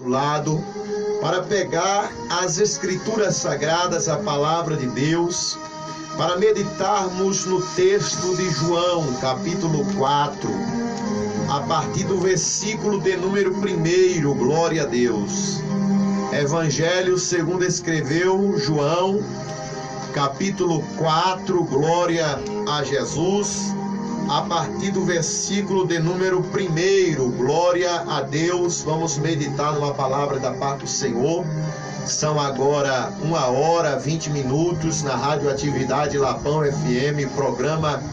lado para pegar as Escrituras Sagradas, a Palavra de Deus, para meditarmos no texto de João, capítulo 4, a partir do versículo de número 1, glória a Deus. Evangelho segundo escreveu João, capítulo 4, glória a Jesus, a partir do versículo de número 1, glória a Deus. Vamos meditar numa palavra da parte do Senhor. São agora 1h20 na Radioatividade Lapão FM, programa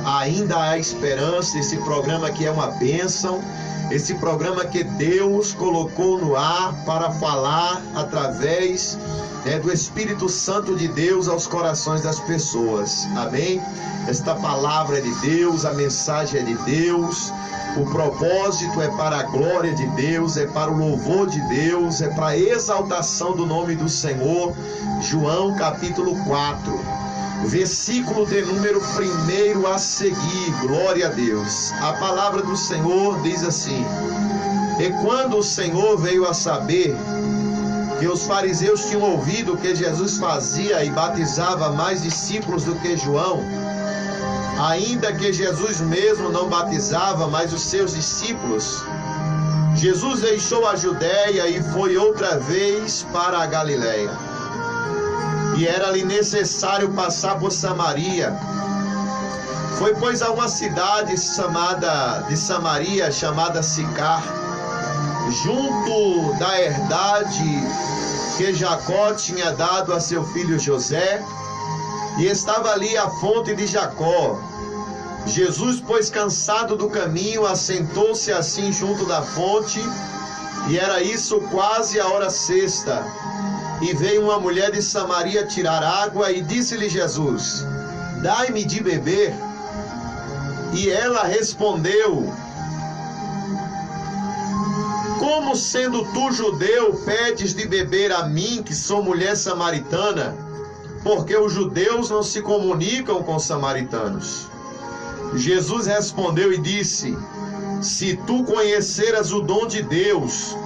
Ainda Há Esperança, esse programa que é uma bênção, esse programa que Deus colocou no ar para falar através do Espírito Santo de Deus aos corações das pessoas. Amém? Esta palavra é de Deus, a mensagem é de Deus, o propósito é para a glória de Deus, é para o louvor de Deus, é para a exaltação do nome do Senhor. João capítulo 4, versículo de número 1 a seguir, glória a Deus. A palavra do Senhor diz assim: E quando o Senhor veio a saber que os fariseus tinham ouvido que Jesus fazia e batizava mais discípulos do que João, ainda que Jesus mesmo não batizava, mas os seus discípulos, Jesus deixou a Judéia e foi outra vez para a Galiléia. E era-lhe necessário passar por Samaria. Foi, pois, a uma cidade de Samaria, chamada Sicar, junto da herdade que Jacó tinha dado a seu filho José, e estava ali a fonte de Jacó. Jesus, pois, cansado do caminho, assentou-se assim junto da fonte, e era isso quase a hora sexta. E veio uma mulher de Samaria tirar água, e disse-lhe Jesus: Dai-me de beber. E ela respondeu: Como, sendo tu judeu, pedes de beber a mim, que sou mulher samaritana? Porque os judeus não se comunicam com os samaritanos. Jesus respondeu e disse: Se tu conheceras o dom de Deus,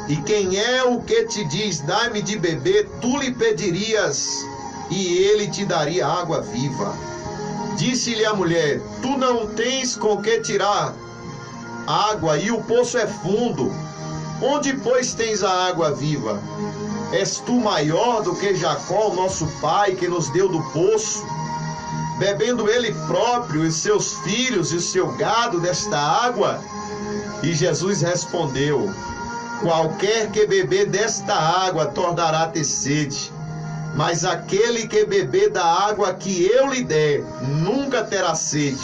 e quem é o que te diz, dai-me de beber, tu lhe pedirias, e ele te daria água viva. Disse-lhe a mulher: Tu não tens com que tirar água, e o poço é fundo. Onde, pois, tens a água viva? És tu maior do que Jacó, nosso pai, que nos deu do poço, bebendo ele próprio, os seus filhos e o seu gado desta água? E Jesus respondeu: Qualquer que beber desta água tornará a ter sede, mas aquele que beber da água que eu lhe der nunca terá sede,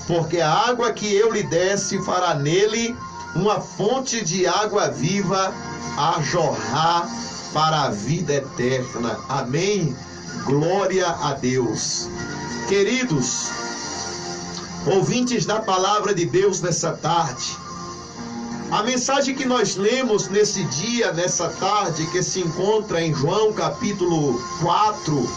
porque a água que eu lhe der se fará nele uma fonte de água viva a jorrar para a vida eterna. Amém? Glória a Deus. Queridos ouvintes da palavra de Deus nessa tarde, a mensagem que nós lemos nesse dia, nessa tarde, que se encontra em João capítulo 4,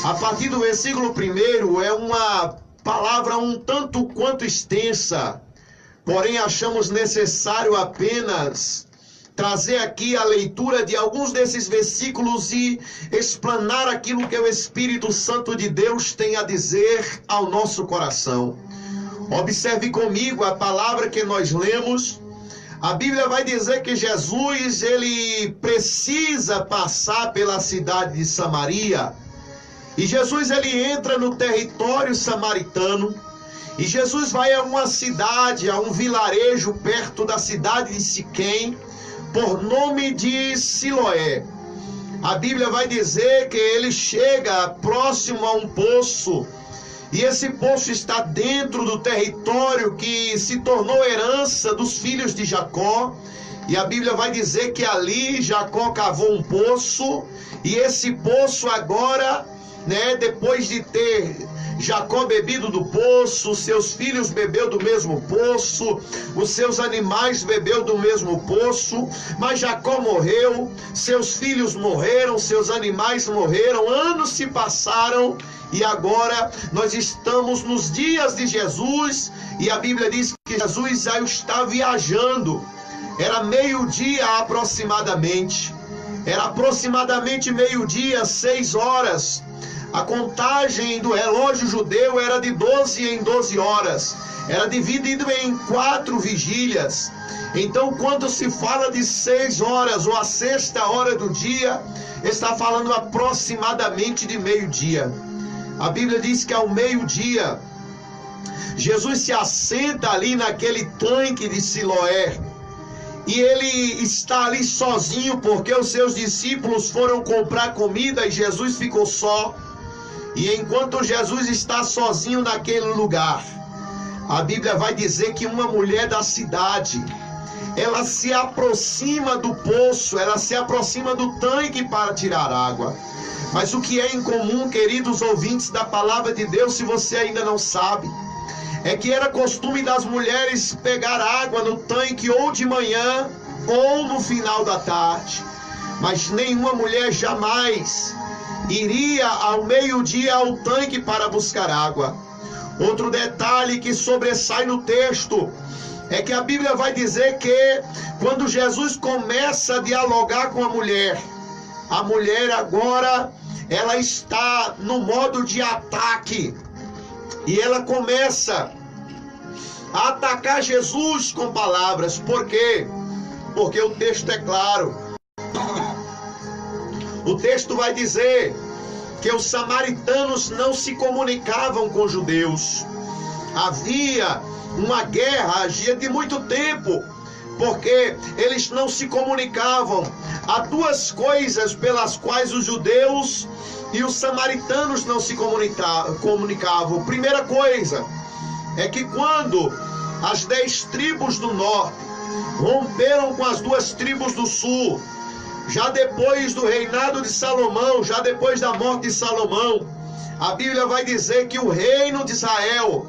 a partir do versículo 1, é uma palavra um tanto quanto extensa, porém achamos necessário apenas trazer aqui a leitura de alguns desses versículos e explanar aquilo que o Espírito Santo de Deus tem a dizer ao nosso coração. Observe comigo a palavra que nós lemos. A Bíblia vai dizer que Jesus, ele precisa passar pela cidade de Samaria. E Jesus, ele entra no território samaritano. E Jesus vai a uma cidade, a um vilarejo perto da cidade de Siquém, por nome de Siloé. A Bíblia vai dizer que ele chega próximo a um poço, e esse poço está dentro do território que se tornou herança dos filhos de Jacó. E a Bíblia vai dizer que ali Jacó cavou um poço, e esse poço agora, depois de ter Jacó bebido do poço, seus filhos bebeu do mesmo poço, os seus animais bebeu do mesmo poço, mas Jacó morreu, seus filhos morreram, seus animais morreram, anos se passaram, e agora nós estamos nos dias de Jesus, e a Bíblia diz que Jesus já está viajando. Era meio-dia aproximadamente. Era aproximadamente meio-dia, 6 horas. A contagem do relógio judeu era de 12 em 12 horas. Era dividido em 4 vigílias. Então, quando se fala de 6 horas ou a sexta hora do dia, está falando aproximadamente de meio-dia. A Bíblia diz que ao meio-dia, Jesus se assenta ali naquele tanque de Siloé. E ele está ali sozinho, porque os seus discípulos foram comprar comida e Jesus ficou só. E enquanto Jesus está sozinho naquele lugar, a Bíblia vai dizer que uma mulher da cidade, ela se aproxima do poço, ela se aproxima do tanque para tirar água. Mas o que é incomum, queridos ouvintes da palavra de Deus, se você ainda não sabe, é que era costume das mulheres pegar água no tanque ou de manhã ou no final da tarde. Mas nenhuma mulher jamais iria ao meio-dia ao tanque para buscar água. Outro detalhe que sobressai no texto é que a Bíblia vai dizer que quando Jesus começa a dialogar com a mulher agora, ela está no modo de ataque. E ela começa a atacar Jesus com palavras. Por quê? Porque o texto é claro. O texto vai dizer que os samaritanos não se comunicavam com os judeus. Havia uma guerra, havia de muito tempo, porque eles não se comunicavam. Há 2 coisas pelas quais os judeus e os samaritanos não se comunicavam. Primeira coisa é que quando as 10 tribos do norte romperam com as 2 tribos do sul, já depois do reinado de Salomão, já depois da morte de Salomão, a Bíblia vai dizer que o reino de Israel,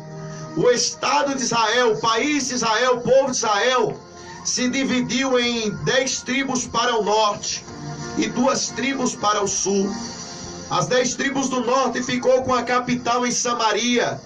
o Estado de Israel, o país de Israel, o povo de Israel, se dividiu em 10 tribos para o norte e 2 tribos para o sul. As 10 tribos do norte ficou com a capital em Samaria,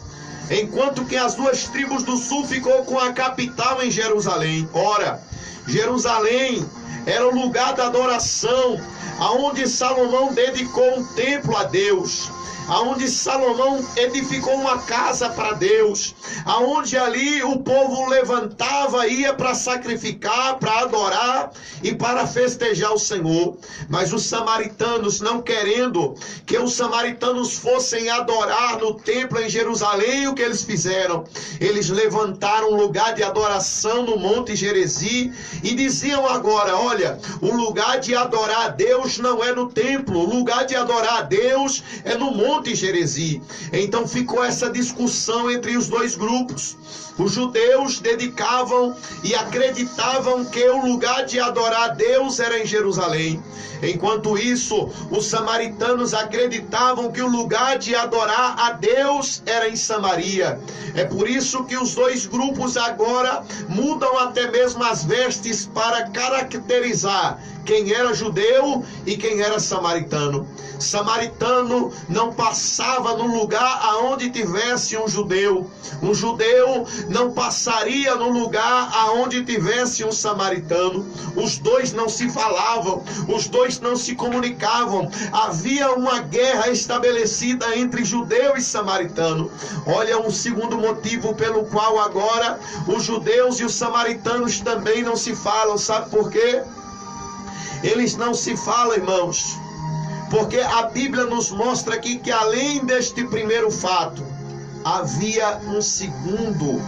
enquanto que as 2 tribos do sul ficou com a capital em Jerusalém. Ora, Jerusalém era o lugar da adoração, aonde Salomão dedicou um templo a Deus, aonde Salomão edificou uma casa para Deus, aonde ali o povo levantava, ia para sacrificar, para adorar e para festejar o Senhor. Mas os samaritanos, não querendo que os samaritanos fossem adorar no templo em Jerusalém, o que eles fizeram? Eles levantaram um lugar de adoração no Monte Gerezi e diziam agora: olha, o lugar de adorar a Deus não é no templo, o lugar de adorar a Deus é no Monte Gerezi. Então ficou essa discussão entre os 2 grupos. Os judeus dedicavam e acreditavam que o lugar de adorar a Deus era em Jerusalém. Enquanto isso, os samaritanos acreditavam que o lugar de adorar a Deus era em Samaria. É por isso que os 2 grupos agora mudam até mesmo as vestes para caracterizar quem era judeu e quem era samaritano. Samaritano não passava no lugar aonde tivesse um judeu. Um judeu não passaria no lugar aonde tivesse um samaritano. Os 2 não se falavam, os 2 não se comunicavam. Havia uma guerra estabelecida entre judeu e samaritano. Olha um segundo motivo pelo qual agora os judeus e os samaritanos também não se falam. Sabe por quê? Eles não se falam, irmãos, porque a Bíblia nos mostra aqui que além deste primeiro fato, havia um segundo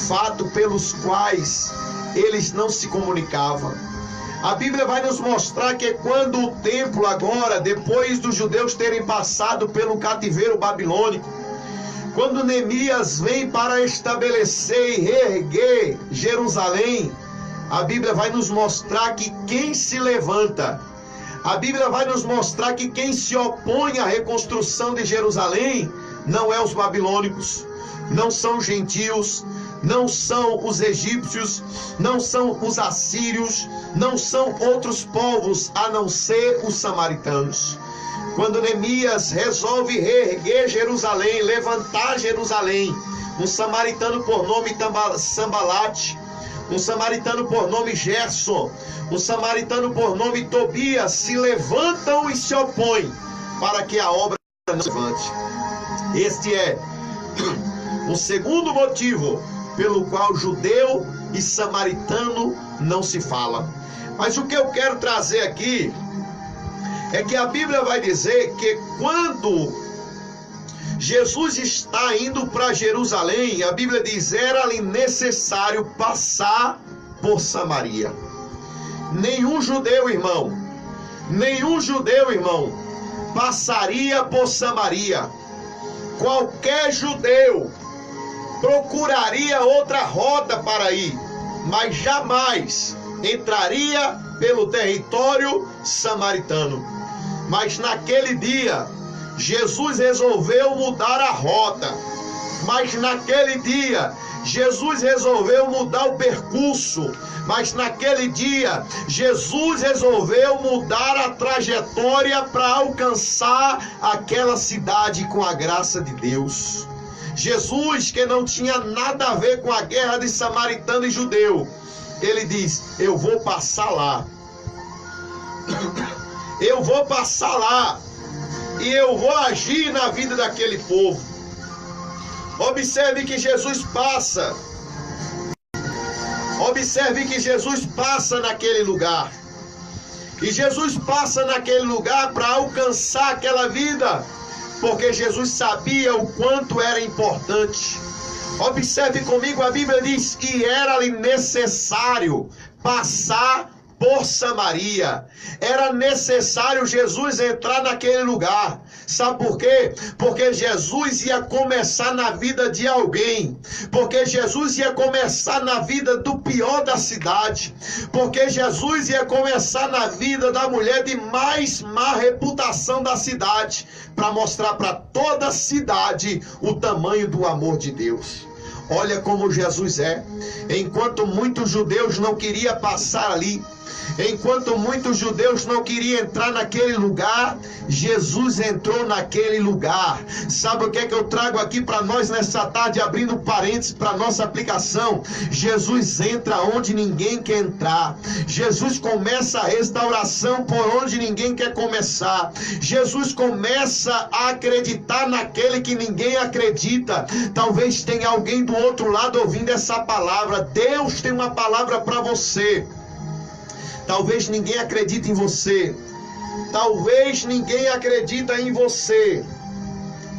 fato pelos quais eles não se comunicavam. A Bíblia vai nos mostrar que quando o templo agora, depois dos judeus terem passado pelo cativeiro babilônico, quando Neemias vem para estabelecer e reerguer Jerusalém, a Bíblia vai nos mostrar que quem se levanta, a Bíblia vai nos mostrar que quem se opõe à reconstrução de Jerusalém não é os babilônicos, não são os gentios, não são os egípcios, não são os assírios, não são outros povos a não ser os samaritanos. Quando Neemias resolve reerguer Jerusalém, levantar Jerusalém, um samaritano por nome Sambalate, um samaritano por nome Gerson, um samaritano por nome Tobias, se levantam e se opõem para que a obra não se levante. Este é o segundo motivo pelo qual judeu e samaritano não se falam. Mas o que eu quero trazer aqui é que a Bíblia vai dizer que quando Jesus está indo para Jerusalém, a Bíblia diz, era-lhe necessário passar por Samaria. Nenhum judeu, irmão, passaria por Samaria. Qualquer judeu procuraria outra rota para ir, mas jamais entraria pelo território samaritano. Mas naquele dia, Jesus resolveu mudar a rota. Mas naquele dia, Jesus resolveu mudar o percurso. Mas naquele dia, Jesus resolveu mudar a trajetória para alcançar aquela cidade com a graça de Deus. Jesus, que não tinha nada a ver com a guerra de samaritano e judeu, ele diz, eu vou passar lá. Eu vou passar lá. E eu vou agir na vida daquele povo. Observe que Jesus passa. Observe que Jesus passa naquele lugar. E Jesus passa naquele lugar para alcançar aquela vida, porque Jesus sabia o quanto era importante. Observe comigo, a Bíblia diz que era-lhe necessário passar por Samaria. Era necessário Jesus entrar naquele lugar. Sabe por quê? Porque Jesus ia começar na vida de alguém. Porque Jesus ia começar na vida do pior da cidade. Porque Jesus ia começar na vida da mulher de mais má reputação da cidade, para mostrar para toda a cidade o tamanho do amor de Deus. Olha como Jesus é. Enquanto muitos judeus não queriam passar ali, enquanto muitos judeus não queriam entrar naquele lugar, Jesus entrou naquele lugar. Sabe o que é que eu trago aqui para nós nessa tarde, abrindo parênteses para nossa aplicação? Jesus entra onde ninguém quer entrar. Jesus começa a restauração por onde ninguém quer começar. Jesus começa a acreditar naquele que ninguém acredita. Talvez tenha alguém do outro lado ouvindo essa palavra. Deus tem uma palavra para você. Talvez ninguém acredite em você. Talvez ninguém acredita em você.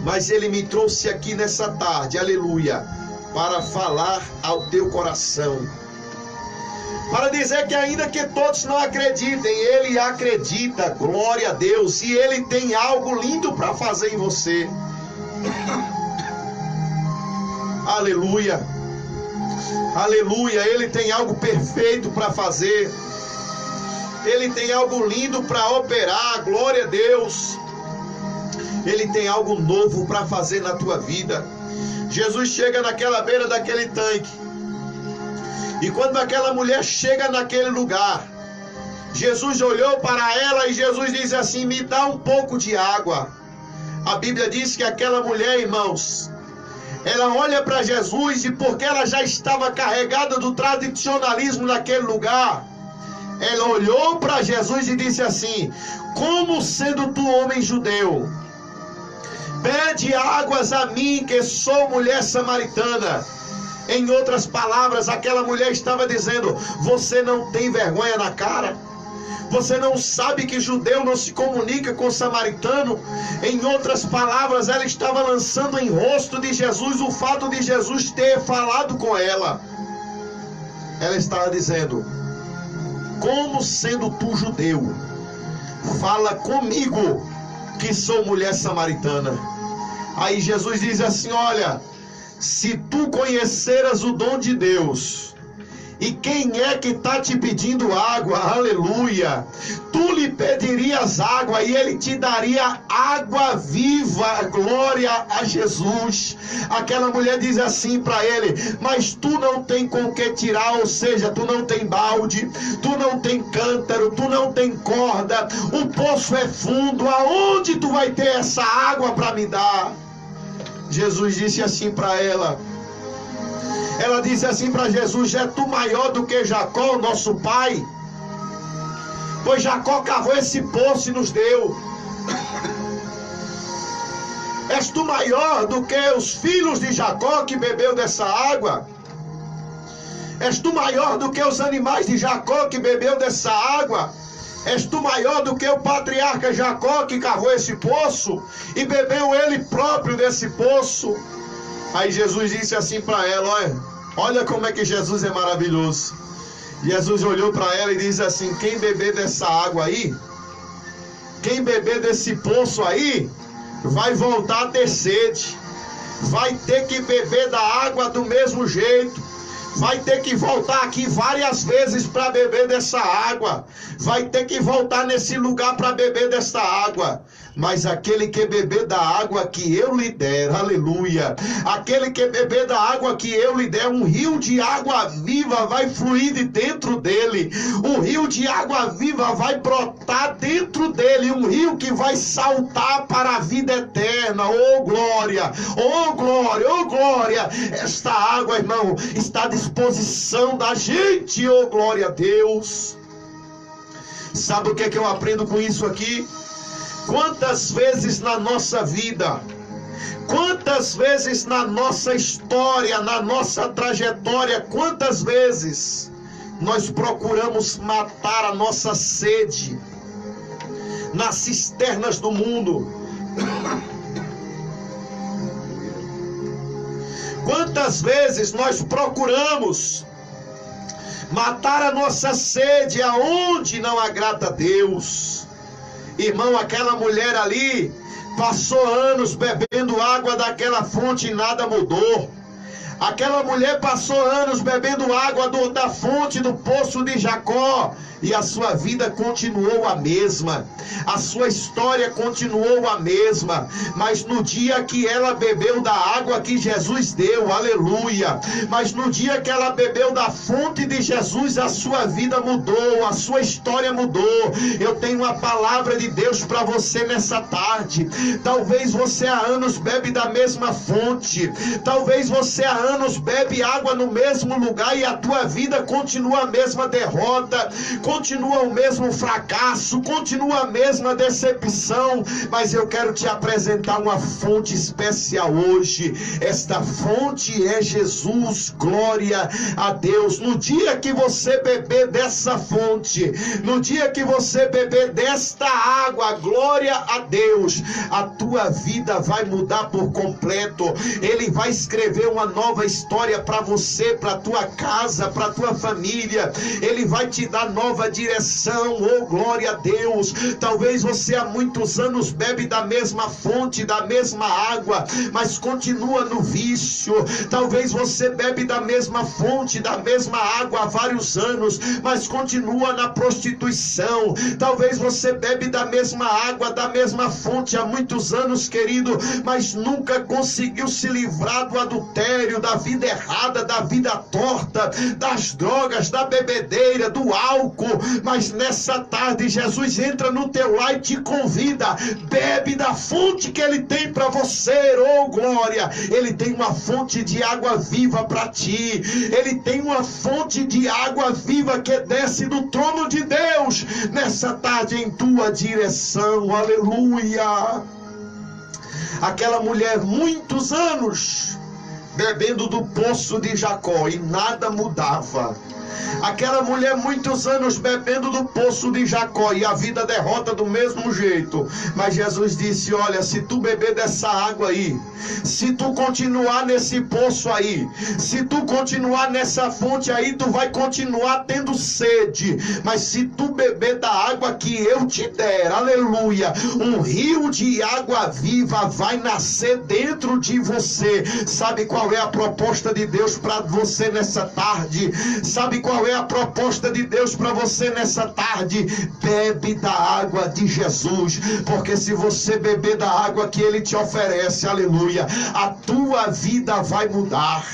Mas Ele me trouxe aqui nessa tarde, aleluia, para falar ao teu coração. Para dizer que ainda que todos não acreditem, Ele acredita, glória a Deus. E Ele tem algo lindo para fazer em você. Aleluia. Aleluia. Ele tem algo perfeito para fazer. Ele tem algo lindo para operar, glória a Deus. Ele tem algo novo para fazer na tua vida. Jesus chega naquela beira daquele tanque. E quando aquela mulher chega naquele lugar, Jesus olhou para ela e Jesus diz assim, me dá um pouco de água. A Bíblia diz que aquela mulher, irmãos, ela olha para Jesus e porque ela já estava carregada do tradicionalismo naquele lugar, ela olhou para Jesus e disse assim, como sendo tu homem judeu, pede águas a mim que sou mulher samaritana. Em outras palavras, aquela mulher estava dizendo, você não tem vergonha na cara? Você não sabe que judeu não se comunica com samaritano? Em outras palavras, ela estava lançando em rosto de Jesus o fato de Jesus ter falado com ela. Ela estava dizendo, como sendo tu judeu, fala comigo que sou mulher samaritana. Aí Jesus diz assim, olha, se tu conheceras o dom de Deus, e quem é que está te pedindo água, aleluia, tu lhe pedirias água e ele te daria água viva, glória a Jesus. Aquela mulher diz assim para ele, mas tu não tem com que tirar, ou seja, tu não tem balde, tu não tem cântaro, tu não tem corda, o poço é fundo, aonde tu vai ter essa água para me dar? Jesus disse assim para ela, Ela disse assim para Jesus: é tu maior do que Jacó, nosso pai? Pois Jacó cavou esse poço e nos deu. És tu maior do que os filhos de Jacó que bebeu dessa água? És tu maior do que os animais de Jacó que bebeu dessa água? És tu maior do que o patriarca Jacó que cavou esse poço e bebeu ele próprio desse poço? Aí Jesus disse assim para ela: olha como é que Jesus é maravilhoso. Jesus olhou para ela e disse assim: quem beber dessa água aí, quem beber desse poço aí, vai voltar a ter sede, vai ter que beber da água do mesmo jeito, vai ter que voltar aqui várias vezes para beber dessa água, vai ter que voltar nesse lugar para beber dessa água. Mas aquele que beber da água que eu lhe der, aleluia, aquele que beber da água que eu lhe der, um rio de água viva vai fluir de dentro dele, um rio de água viva vai brotar dentro dele, um rio que vai saltar para a vida eterna. Oh glória, oh glória, oh glória. Esta água, irmão, está à disposição da gente. Oh glória a Deus. Sabe o que é que eu aprendo com isso aqui? Quantas vezes na nossa vida, quantas vezes na nossa história, na nossa trajetória, quantas vezes nós procuramos matar a nossa sede nas cisternas do mundo? Quantas vezes nós procuramos matar a nossa sede aonde não agrada a Deus? Irmão, aquela mulher ali passou anos bebendo água daquela fonte e nada mudou. Aquela mulher passou anos bebendo água da fonte do poço de Jacó e a sua vida continuou a mesma, a sua história continuou a mesma. Mas no dia que ela bebeu da água que Jesus deu, aleluia, mas no dia que ela bebeu da fonte de Jesus, a sua vida mudou, a sua história mudou. Eu tenho uma palavra de Deus para você nessa tarde. Talvez você há anos bebe da mesma fonte, talvez você há anos bebe água no mesmo lugar e a tua vida continua a mesma derrota, continua o mesmo fracasso, continua a mesma decepção. Mas eu quero te apresentar uma fonte especial hoje. Esta fonte é Jesus. Glória a Deus. No dia que você beber dessa fonte, no dia que você beber desta água, glória a Deus, a tua vida vai mudar por completo. Ele vai escrever uma nova história para você, para tua casa, para tua família. Ele vai te dar nova direção. Oh glória a Deus. Talvez você há muitos anos bebe da mesma fonte, da mesma água, mas continua no vício. Talvez você bebe da mesma fonte, da mesma água há vários anos, mas continua na prostituição. Talvez você bebe da mesma água, da mesma fonte há muitos anos, querido, mas nunca conseguiu se livrar do adultério, da vida errada, da vida torta, das drogas, da bebedeira, do álcool. Mas nessa tarde Jesus entra no teu lar e te convida: bebe da fonte que Ele tem para você. Oh glória, Ele tem uma fonte de água viva para ti. Ele tem uma fonte de água viva que desce do trono de Deus nessa tarde em tua direção. Aleluia. Aquela mulher, muitos anos bebendo do poço de Jacó e nada mudava. Aquela mulher, muitos anos bebendo do poço de Jacó e a vida derrota do mesmo jeito. Mas Jesus disse: olha, se tu beber dessa água aí, se tu continuar nesse poço aí, se tu continuar nessa fonte aí, tu vai continuar tendo sede. Mas se tu beber da água que eu te der, aleluia, um rio de água viva vai nascer dentro de você. Sabe qual é a proposta de Deus para você nessa tarde? Sabe qual é a proposta de Deus para você nessa tarde? Bebe da água de Jesus, porque se você beber da água que Ele te oferece, aleluia, a tua vida vai mudar.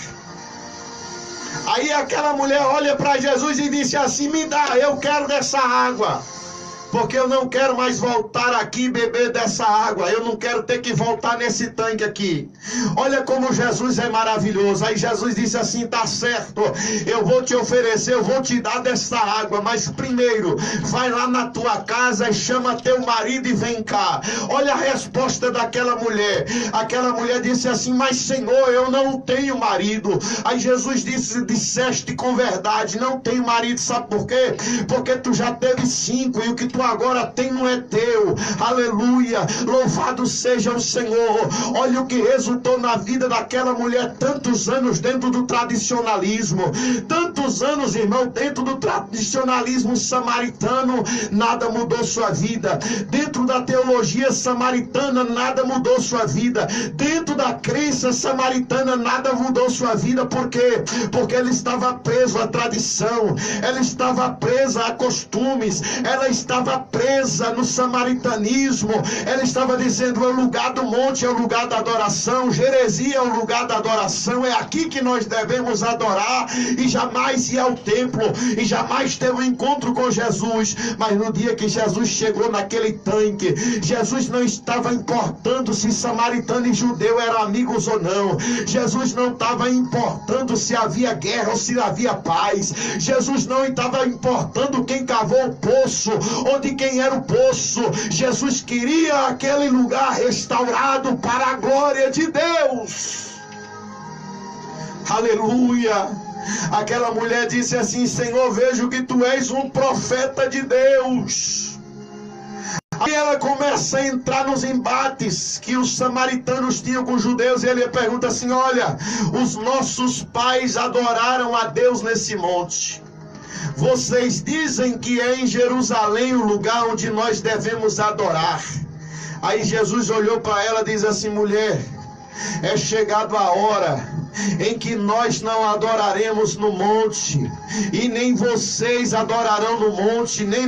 Aí aquela mulher olha para Jesus e disse assim: me dá, eu quero dessa água. porque eu não quero mais voltar aqui e beber dessa água, eu não quero ter que voltar nesse tanque aqui. Olha como Jesus é maravilhoso. Aí Jesus disse assim: tá certo, eu vou te oferecer, eu vou te dar dessa água, mas primeiro vai lá na tua casa e chama teu marido e vem cá. Olha a resposta daquela mulher. Aquela mulher disse assim: mas Senhor, eu não tenho marido. Aí Jesus disse: disseste com verdade, não tenho marido. Sabe por quê? Porque tu já teve 5 e o que tu agora tem não é teu. Aleluia, louvado seja o Senhor. Olha o que resultou na vida daquela mulher, tantos anos dentro do tradicionalismo, tantos anos, irmão, dentro do tradicionalismo samaritano, nada mudou sua vida. Dentro da teologia samaritana, nada mudou sua vida. Dentro da crença samaritana, nada mudou sua vida. Por quê? Porque ela estava preso à tradição, ela estava presa a costumes, ela estava presa no samaritanismo. Ela estava dizendo: é o lugar do monte, é o lugar da adoração, Geresia é o lugar da adoração, é aqui que nós devemos adorar, e jamais ir ao templo, e jamais ter um encontro com Jesus. Mas no dia que Jesus chegou naquele tanque, Jesus não estava importando se samaritano e judeu eram amigos ou não. Jesus não estava importando se havia guerra ou se havia paz. Jesus não estava importando quem cavou o poço ou de quem era o poço. Jesus queria aquele lugar restaurado para a glória de Deus. Aleluia. Aquela mulher disse assim: Senhor, vejo que tu és um profeta de Deus. Aí ela começa a entrar nos embates que os samaritanos tinham com os judeus, e ele pergunta assim: olha, os nossos pais adoraram a Deus nesse monte. Vocês dizem que é em Jerusalém o lugar onde nós devemos adorar. Aí Jesus olhou para ela e diz assim: mulher, é chegado a hora em que nós não adoraremos no monte, e nem vocês adorarão no monte, nem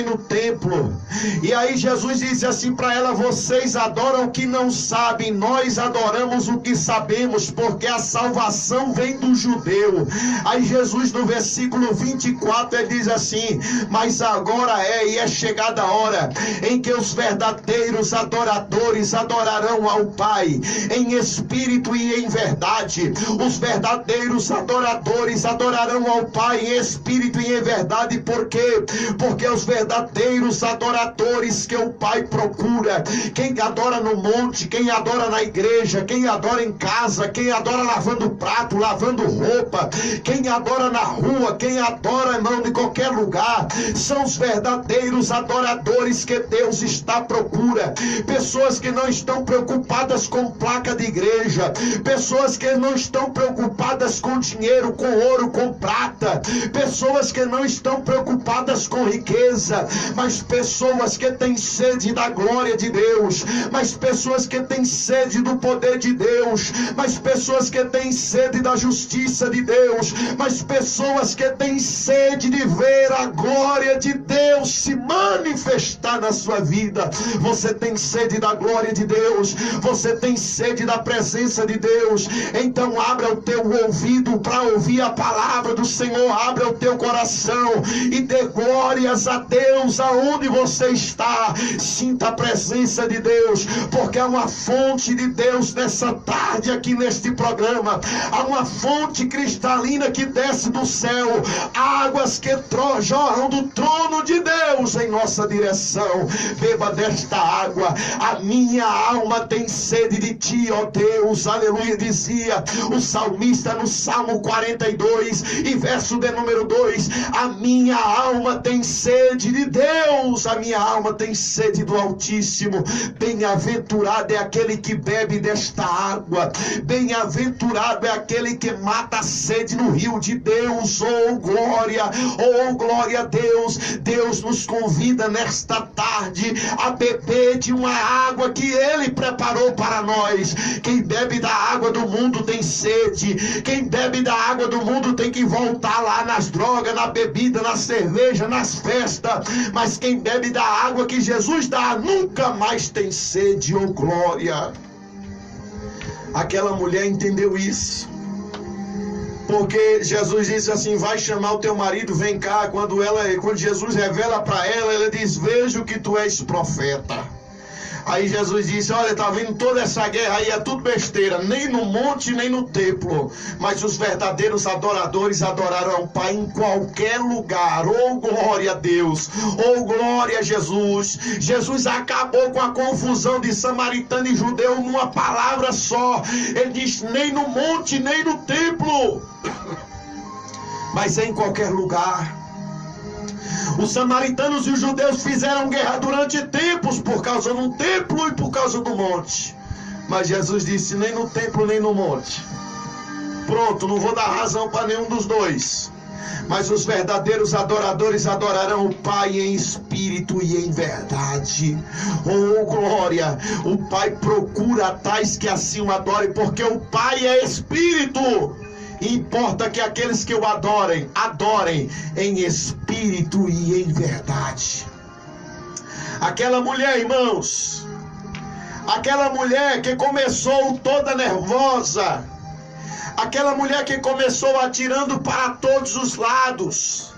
no templo. E aí Jesus disse assim para ela: vocês adoram o que não sabem, nós adoramos o que sabemos, porque a salvação vem do judeu. Aí Jesus, no versículo 24, ele diz assim: mas agora é chegada a hora em que os verdadeiros adoradores adorarão ao Pai em espírito e em verdade. Os verdadeiros adoradores adorarão ao Pai em espírito e em verdade. Por quê? Porque os verdadeiros adoradores que o Pai procura, quem adora no monte, quem adora na igreja, quem adora em casa, quem adora lavando prato, lavando roupa, quem adora na rua, quem adora, irmão, de qualquer lugar, são os verdadeiros adoradores que Deus está à procura. Pessoas que não estão preocupadas com placa de igreja, pessoas que não estão preocupadas com dinheiro, com ouro, com prata, pessoas que não estão preocupadas com riqueza, mas pessoas que têm sede da glória de Deus, mas pessoas que têm sede do poder de Deus, mas pessoas que têm sede da justiça de Deus, mas pessoas que têm sede de ver a glória de Deus se manifestar na sua vida. Você tem sede da glória de Deus, você tem sede da presença de Deus. Então abra o teu ouvido para ouvir a palavra do Senhor, abra o teu coração e dê glórias a Deus aonde você está. Sinta a presença de Deus, porque há uma fonte de Deus nessa tarde aqui neste programa. Há uma fonte cristalina que desce do céu, águas que jorram do trono de Deus em nossa direção. Beba desta água. A minha alma tem sede de ti, ó Deus. Aleluia, dizia o salmista no Salmo 42 e verso de número 2: a minha alma tem sede de Deus, a minha alma tem sede do Altíssimo. Bem-aventurado é aquele que bebe desta água, bem-aventurado é aquele que mata a sede no rio de Deus. Oh glória a Deus. Deus nos convida nesta tarde a beber de uma água que Ele preparou para nós. Quem bebe da água do mundo tem sede. Quem bebe da água do mundo tem que voltar lá nas drogas, na bebida, na cerveja, nas festas. Mas quem bebe da água que Jesus dá nunca mais tem sede. Oh glória! Aquela mulher entendeu isso. Porque Jesus disse assim: vai chamar o teu marido, vem cá. Quando Jesus revela para ela, ela diz: vejo que tu és profeta. Aí Jesus disse: olha, tá vendo toda essa guerra aí, é tudo besteira, nem no monte, nem no templo, mas os verdadeiros adoradores adoraram ao Pai em qualquer lugar. Oh, glória a Deus, oh, glória a Jesus. Jesus acabou com a confusão de samaritano e judeu numa palavra só. Ele diz: nem no monte, nem no templo, mas em qualquer lugar. Os samaritanos e os judeus fizeram guerra durante tempos por causa do templo e por causa do monte. Mas Jesus disse: nem no templo nem no monte. Pronto, não vou dar razão para nenhum dos dois. Mas os verdadeiros adoradores adorarão o Pai em espírito e em verdade. Oh, glória! O Pai procura tais que assim o adorem, porque o Pai é espírito. Importa que aqueles que o adorem, adorem em espírito e em verdade. Aquela mulher, irmãos, aquela mulher que começou toda nervosa, aquela mulher que começou atirando para todos os lados,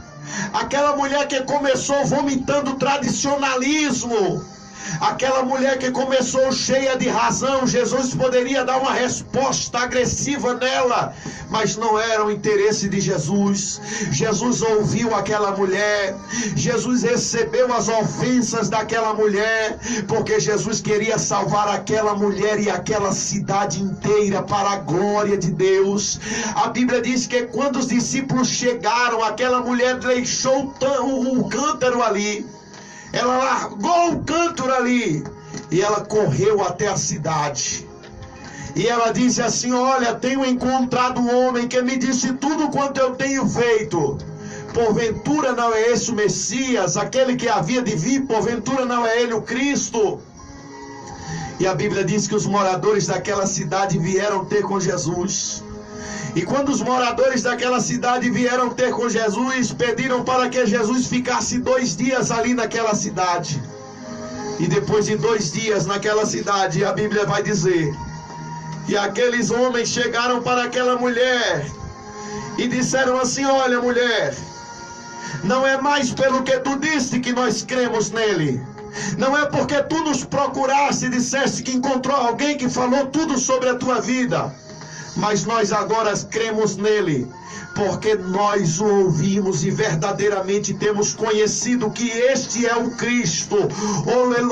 aquela mulher que começou vomitando tradicionalismo, aquela mulher que começou cheia de razão, Jesus poderia dar uma resposta agressiva nela, mas não era o interesse de Jesus. Jesus ouviu aquela mulher, Jesus recebeu as ofensas daquela mulher, porque Jesus queria salvar aquela mulher e aquela cidade inteira para a glória de Deus. A Bíblia diz que quando os discípulos chegaram, aquela mulher deixou o cântaro ali. Ela largou o cântaro ali e ela correu até a cidade. E ela disse assim: olha, tenho encontrado um homem que me disse tudo quanto eu tenho feito. Porventura não é esse o Messias, aquele que havia de vir? Porventura não é ele o Cristo? E a Bíblia diz que os moradores daquela cidade vieram ter com Jesus. E quando os moradores daquela cidade vieram ter com Jesus, pediram para que Jesus ficasse 2 dias ali naquela cidade. E depois de 2 dias naquela cidade, a Bíblia vai dizer que aqueles homens chegaram para aquela mulher e disseram assim: olha, mulher, não é mais pelo que tu disse que nós cremos nele. Não é porque tu nos procuraste e disseste que encontrou alguém que falou tudo sobre a tua vida. Mas nós agora cremos nele, porque nós o ouvimos e verdadeiramente temos conhecido que este é o Cristo,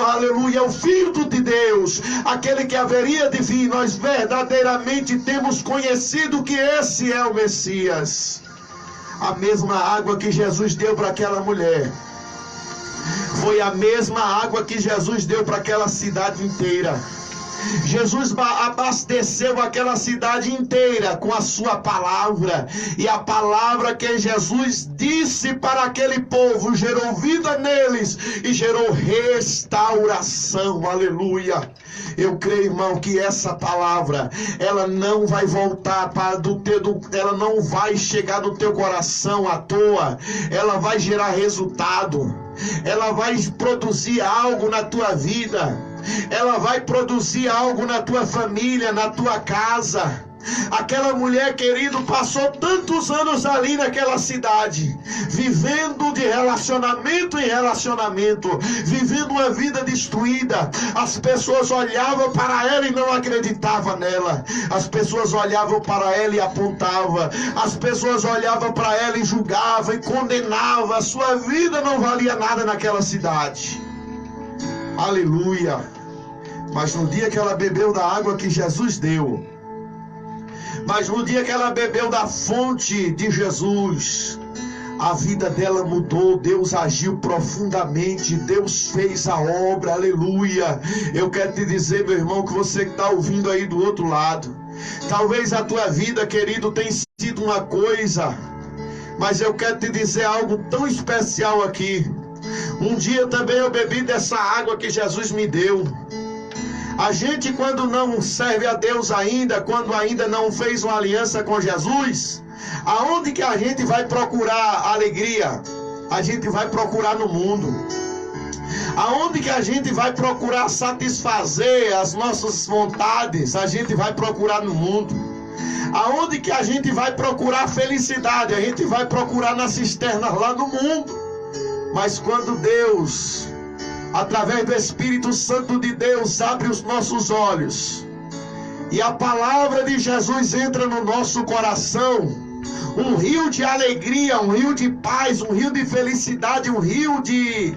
aleluia, o Filho de Deus, aquele que haveria de vir. Nós verdadeiramente temos conhecido que esse é o Messias. A mesma água que Jesus deu para aquela mulher foi a mesma água que Jesus deu para aquela cidade inteira. Jesus abasteceu aquela cidade inteira com a sua palavra, e a palavra que Jesus disse para aquele povo gerou vida neles e gerou restauração, aleluia. Eu creio, irmão, que essa palavra, ela não vai voltar ela não vai chegar no teu coração à toa, ela vai gerar resultado, ela vai produzir algo na tua vida. Ela vai produzir algo na tua família, na tua casa. Aquela mulher, querido, passou tantos anos ali naquela cidade, vivendo de relacionamento em relacionamento, vivendo uma vida destruída. As pessoas olhavam para ela e não acreditavam nela. As pessoas olhavam para ela e apontavam. As pessoas olhavam para ela e julgavam e condenavam. A sua vida não valia nada naquela cidade. Aleluia. Mas no dia que ela bebeu da água que Jesus deu, mas no dia que ela bebeu da fonte de Jesus, a vida dela mudou. Deus agiu profundamente, Deus fez a obra, aleluia. Eu quero te dizer, meu irmão, que você que está ouvindo aí do outro lado, talvez a tua vida, querido, tenha sido uma coisa, mas eu quero te dizer algo tão especial aqui. Um dia também eu bebi dessa água que Jesus me deu. A gente, quando não serve a Deus ainda, quando ainda não fez uma aliança com Jesus, aonde que a gente vai procurar alegria? A gente vai procurar no mundo. Aonde que a gente vai procurar satisfazer as nossas vontades? A gente vai procurar no mundo. Aonde que a gente vai procurar felicidade? A gente vai procurar nas cisternas lá no mundo. Mas quando Deus, através do Espírito Santo de Deus, abre os nossos olhos e a palavra de Jesus entra no nosso coração, um rio de alegria, um rio de paz, um rio de felicidade, um rio de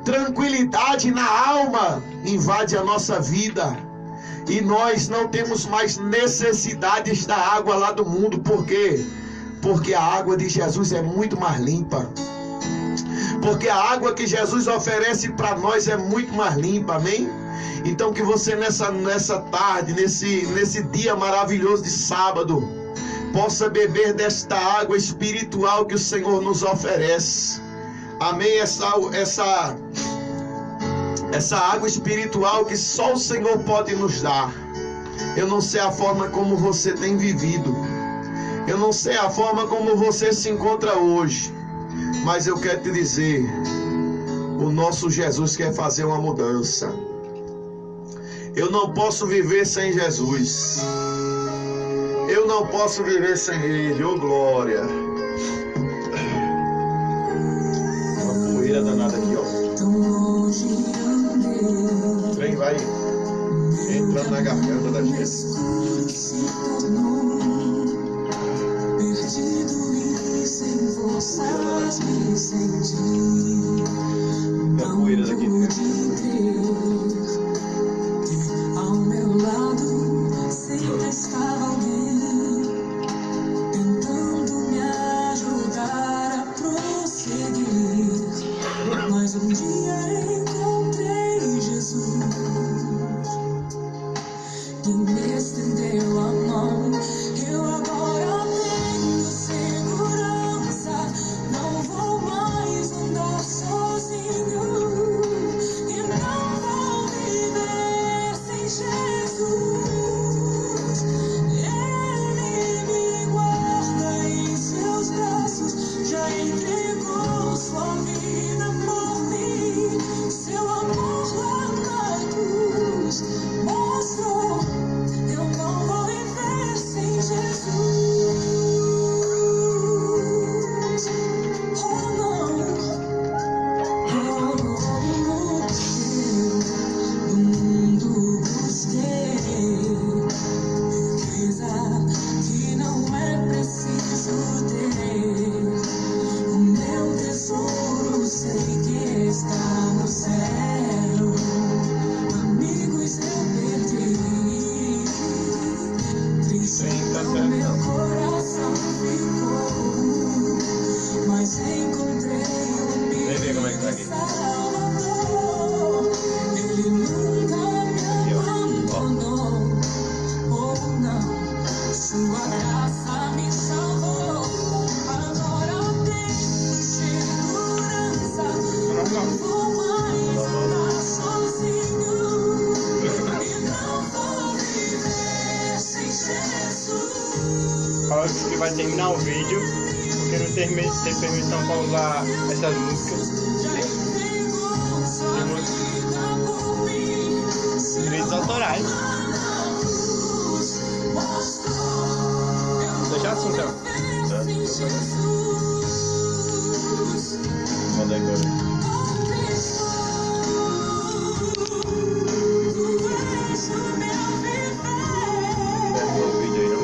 tranquilidade na alma invade a nossa vida. E nós não temos mais necessidades da água lá do mundo. Por quê? Porque a água de Jesus é muito mais limpa. Porque a água que Jesus oferece para nós é muito mais limpa, amém? Então que você nessa tarde, nesse dia maravilhoso de sábado, possa beber desta água espiritual que o Senhor nos oferece. Amém? Essa água espiritual que só o Senhor pode nos dar. Eu não sei a forma como você tem vivido. Eu não sei a forma como você se encontra hoje. Mas eu quero te dizer, o nosso Jesus quer fazer uma mudança. Eu não posso viver sem Jesus. Eu não posso viver sem Ele. Ô glória. Uma poeira danada aqui, ó. O trem vai entrando na garganta da gente. A poeira daqui. Ao meu lado sempre estava alguém tentando me ajudar a prosseguir. Mas um dia encontrei Jesus que me estendeu a mão. Eu agora tenho segurança, não vou mais andar sozinho e não vou viver sem Jesus. Ele me guarda em seus braços, já entregou sua vida por mim. Seu amor lá na cruz mostrou, eu não vou viver sem Jesus. Oh não, no mundo busquei riqueza que não é preciso ter. O meu tesouro sei que está no céu. Amigos eu perdi, triste então meu coração ficou, mas encontrei um Salvador. Ele nunca me abandonou. Oh não, sua graça me salvou. Agora tenho segurança, não vou mais andar sozinho e não vou viver sem Jesus. Acho que vai terminar o vídeo, porque não tem permissão para usar essas músicas. Direitos autorais. Deixa assim então. Manda agora. Terminou o vídeo aí, não?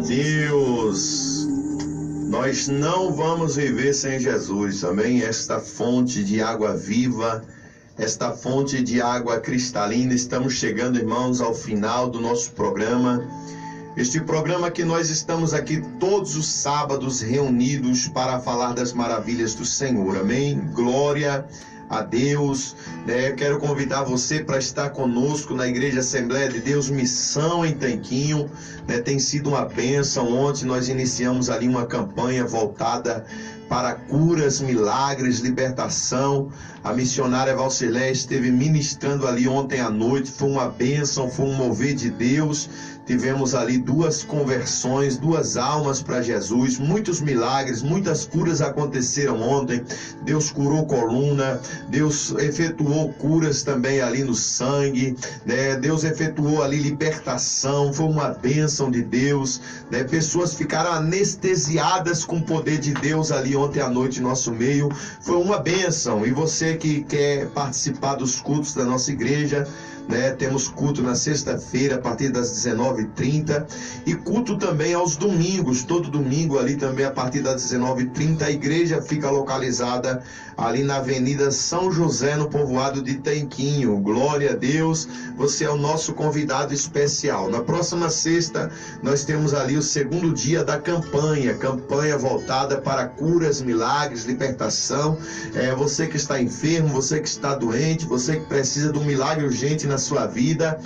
Deus, nós não vamos viver sem Jesus, amém? Esta fonte de água viva, esta fonte de água cristalina. Estamos chegando, irmãos, ao final do nosso programa. Este programa que nós estamos aqui todos os sábados reunidos para falar das maravilhas do Senhor, amém? Glória a Deus, né? Eu quero convidar você para estar conosco na Igreja Assembleia de Deus Missão em Tanquinho, né? Tem sido uma bênção. Ontem nós iniciamos ali uma campanha voltada para curas, milagres, libertação. A missionária Valcilé esteve ministrando ali ontem à noite, foi uma bênção, foi um mover de Deus. Tivemos ali 2 conversões, 2 almas para Jesus, muitos milagres, muitas curas aconteceram ontem. Deus curou coluna, Deus efetuou curas também ali no sangue, né? Deus efetuou ali libertação, foi uma bênção de Deus, né? Pessoas ficaram anestesiadas com o poder de Deus ali ontem à noite em nosso meio, foi uma bênção. E você que quer participar dos cultos da nossa igreja, né? Temos culto na sexta-feira a partir das 19h30 e culto também aos domingos, todo domingo ali também a partir das 19h30. A igreja fica localizada ali na Avenida São José, no povoado de Tanquinho. Glória a Deus, você é o nosso convidado especial. Na próxima sexta nós temos ali o 2º dia da campanha voltada para curas, milagres, libertação. Você que está enfermo, você que está doente, você que precisa de um milagre urgente na sua vida,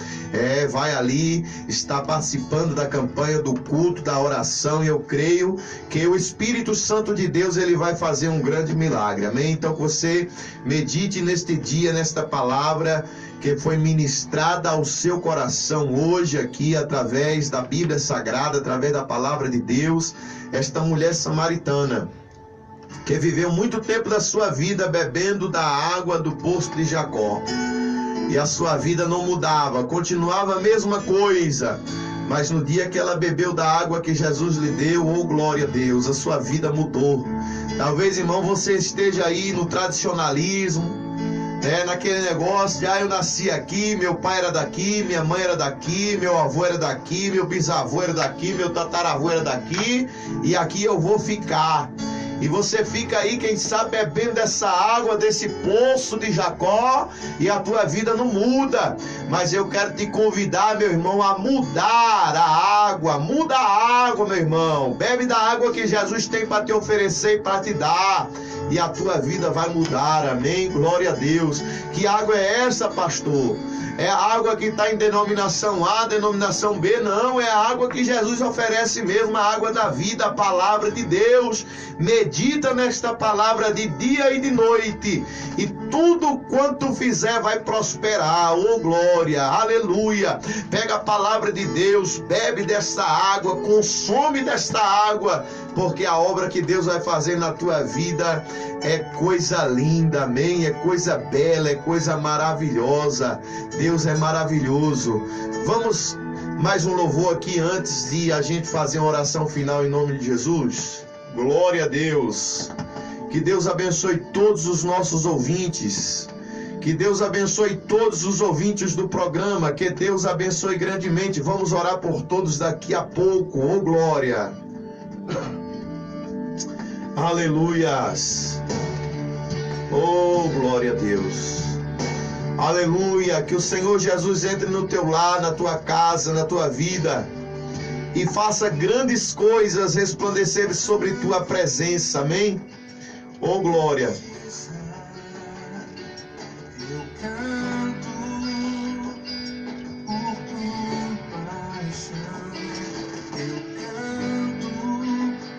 vai ali, está participando da campanha, do culto, da oração, e eu creio que o Espírito Santo de Deus, ele vai fazer um grande milagre, amém? Então você medite neste dia, nesta palavra que foi ministrada ao seu coração hoje aqui, através da Bíblia Sagrada, através da palavra de Deus. Esta mulher samaritana, que viveu muito tempo da sua vida bebendo da água do poço de Jacó, e a sua vida não mudava, continuava a mesma coisa. Mas no dia que ela bebeu da água que Jesus lhe deu, oh glória a Deus, a sua vida mudou. Talvez, irmão, você esteja aí no tradicionalismo, naquele negócio de eu nasci aqui, meu pai era daqui, minha mãe era daqui, meu avô era daqui, meu bisavô era daqui, meu tataravô era daqui, e aqui eu vou ficar. E você fica aí, quem sabe, bebendo dessa água, desse poço de Jacó, e a tua vida não muda. Mas eu quero te convidar, meu irmão, a mudar a água. Muda a água, meu irmão. Bebe da água que Jesus tem para te oferecer e para te dar, e a tua vida vai mudar, amém? Glória a Deus. Que água é essa, pastor? É a água que está em denominação A, denominação B? Não, é a água que Jesus oferece mesmo, a água da vida, a palavra de Deus. Medita nesta palavra de dia e de noite, e tudo quanto fizer vai prosperar. Oh glória, aleluia. Pega a palavra de Deus, bebe desta água, consome desta água, porque a obra que Deus vai fazer na tua vida é coisa linda, amém? É coisa bela, é coisa maravilhosa. Deus é maravilhoso. Vamos mais um louvor aqui antes de a gente fazer uma oração final em nome de Jesus. Glória a Deus. Que Deus abençoe todos os nossos ouvintes. Que Deus abençoe todos os ouvintes do programa. Que Deus abençoe grandemente. Vamos orar por todos daqui a pouco. Oh glória. Aleluias. Oh glória a Deus. Aleluia. Que o Senhor Jesus entre no teu lar, na tua casa, na tua vida, e faça grandes coisas resplandecer sobre tua presença, amém? Oh glória. Eu canto por compaixão, eu canto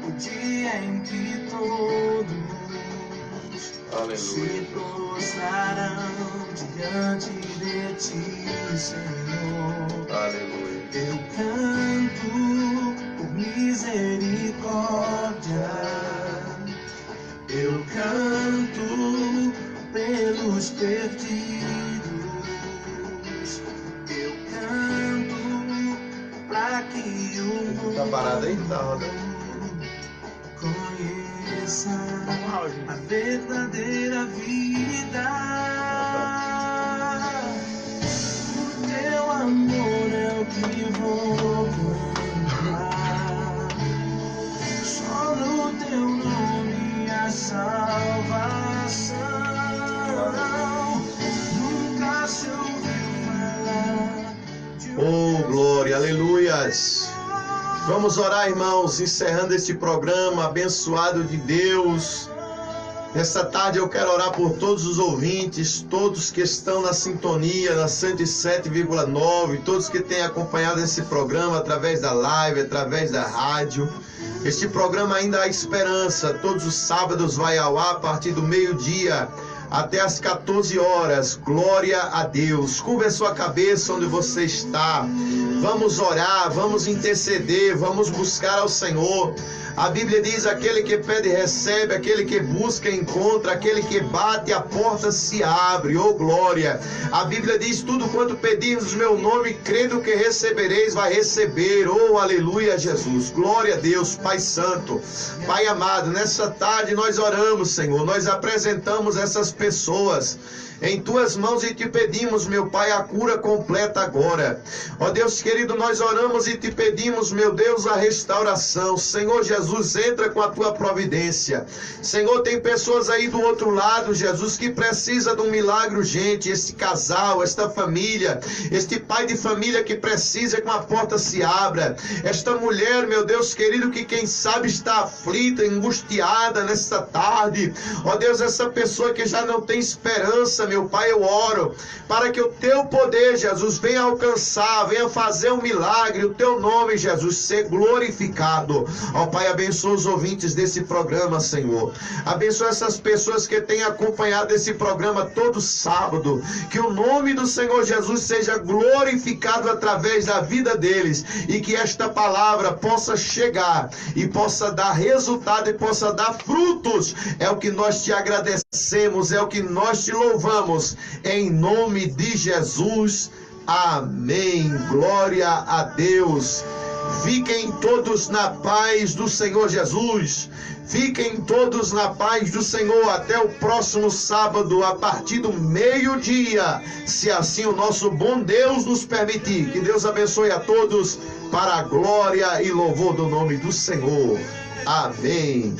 o dia em que todos se prostrarão diante de ti, Senhor. Aleluia. Eu canto por misericórdia. Eu canto pelos perdidos. Eu canto pra que o mundo Tá parado aí? Tá rodando. conheça a verdadeira vida. O teu amor é o que vou cantar. Só no teu nome a salvação. Nunca se ouviu falar de Oh, glória, aleluias. Vamos orar, irmãos, encerrando este programa abençoado de Deus. Nessa tarde eu quero orar por todos os ouvintes, todos que estão na sintonia, na 107,9, todos que têm acompanhado esse programa através da live, através da rádio. Este programa ainda há esperança. Todos os sábados vai ao ar a partir do meio-dia até às 14 horas. Glória a Deus. Curva a sua cabeça onde você está. Vamos orar, vamos interceder, vamos buscar ao Senhor. A Bíblia diz: aquele que pede recebe, aquele que busca encontra, aquele que bate a porta se abre. Oh glória! A Bíblia diz: tudo quanto pedires no meu nome, crendo que recebereis, vai receber. Oh aleluia, Jesus. Glória a Deus, Pai Santo, Pai amado. Nessa tarde nós oramos, Senhor, nós apresentamos essas pessoas em tuas mãos e te pedimos, meu Pai, a cura completa agora. Ó Deus querido, nós oramos e te pedimos, meu Deus, a restauração. Senhor Jesus, entra com a tua providência. Senhor, tem pessoas aí do outro lado, Jesus, que precisa de um milagre urgente. Este casal, esta família, este pai de família que precisa que uma porta se abra. Esta mulher, meu Deus querido, que quem sabe está aflita, angustiada nesta tarde. Ó Deus, essa pessoa que já não tem esperança, meu Pai, eu oro para que o teu poder, Jesus, venha alcançar, venha fazer um milagre, o teu nome, Jesus, ser glorificado. Ó Pai, abençoa os ouvintes desse programa, Senhor. Abençoa essas pessoas que têm acompanhado esse programa todo sábado. Que o nome do Senhor Jesus seja glorificado através da vida deles e que esta palavra possa chegar e possa dar resultado e possa dar frutos. É o que nós te agradecemos, é o que nós te louvamos. Em nome de Jesus, amém. Glória a Deus. Fiquem todos na paz do Senhor Jesus. Fiquem todos na paz do Senhor. Até o próximo sábado, a partir do meio-dia, se assim o nosso bom Deus nos permitir. Que Deus abençoe a todos, para a glória e louvor do nome do Senhor. Amém.